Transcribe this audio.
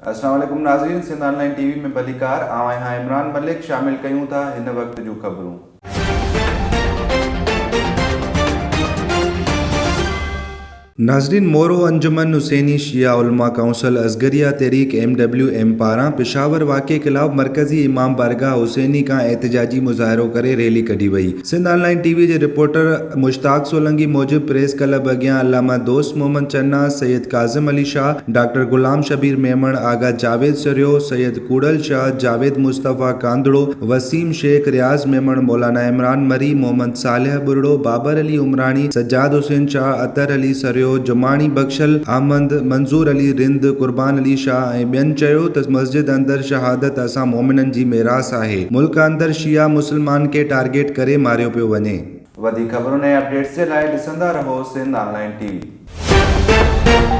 अस्सलाम वालेकुम नाज़रीन, सिंध ऑनलाइन टीवी में भलीकार आवां इमरान मलिक शामिल कयूं था हिन वक्त जूं ख़बरूं। नाज़रीन, मोरो अंजुमन हुसैनी शिया उलमा काउंसिल असगरिया तहरीक MWM पारां पेशावर वाक़े ख़िलाफ़ मरकज़ी इमाम बारगाह हुसैनी का एहतजाजी मुज़ाहिरो करे रैली कढी वई। सिंध ऑनलाइन टीवी के रिपोर्टर मुश्ताक सोलंकी मूजिब प्रेस क्लब अॻियां अल्लामा दोस्त मोहम्मद चन्ना, सैयद काज़िम अली शाह, डॉक्टर गुलाम शबीर मेमण, आगा जावेद सरियो, सैयद कूड़ल शाह, जावेद मुस्तफ़ा कांदड़ो, वसीम शेख, रियाज़ मेमण, मौलाना इमरान मरी, मोहम्मद सालेह बुरड़ो, बाबर अली उमरानी, सज्जाद हुसैन शाह, अतर अली सरियो, जुमानी बख्शल अहमद, मंजूर अली रिंद, कुर्बान अली शाह ऐं ॿियनि चयो त मस्जिद अंदर शहादत असां मोमिननि जी मेरास आहे। मुल्क अंदर शिया मुसलमान के टारगेट करे मारियो पियो वञे। वधीक ख़बरुनि ऐं अपडेट्स जे लाइ ॾिसंदा रहो सिंध ऑनलाइन टीवी।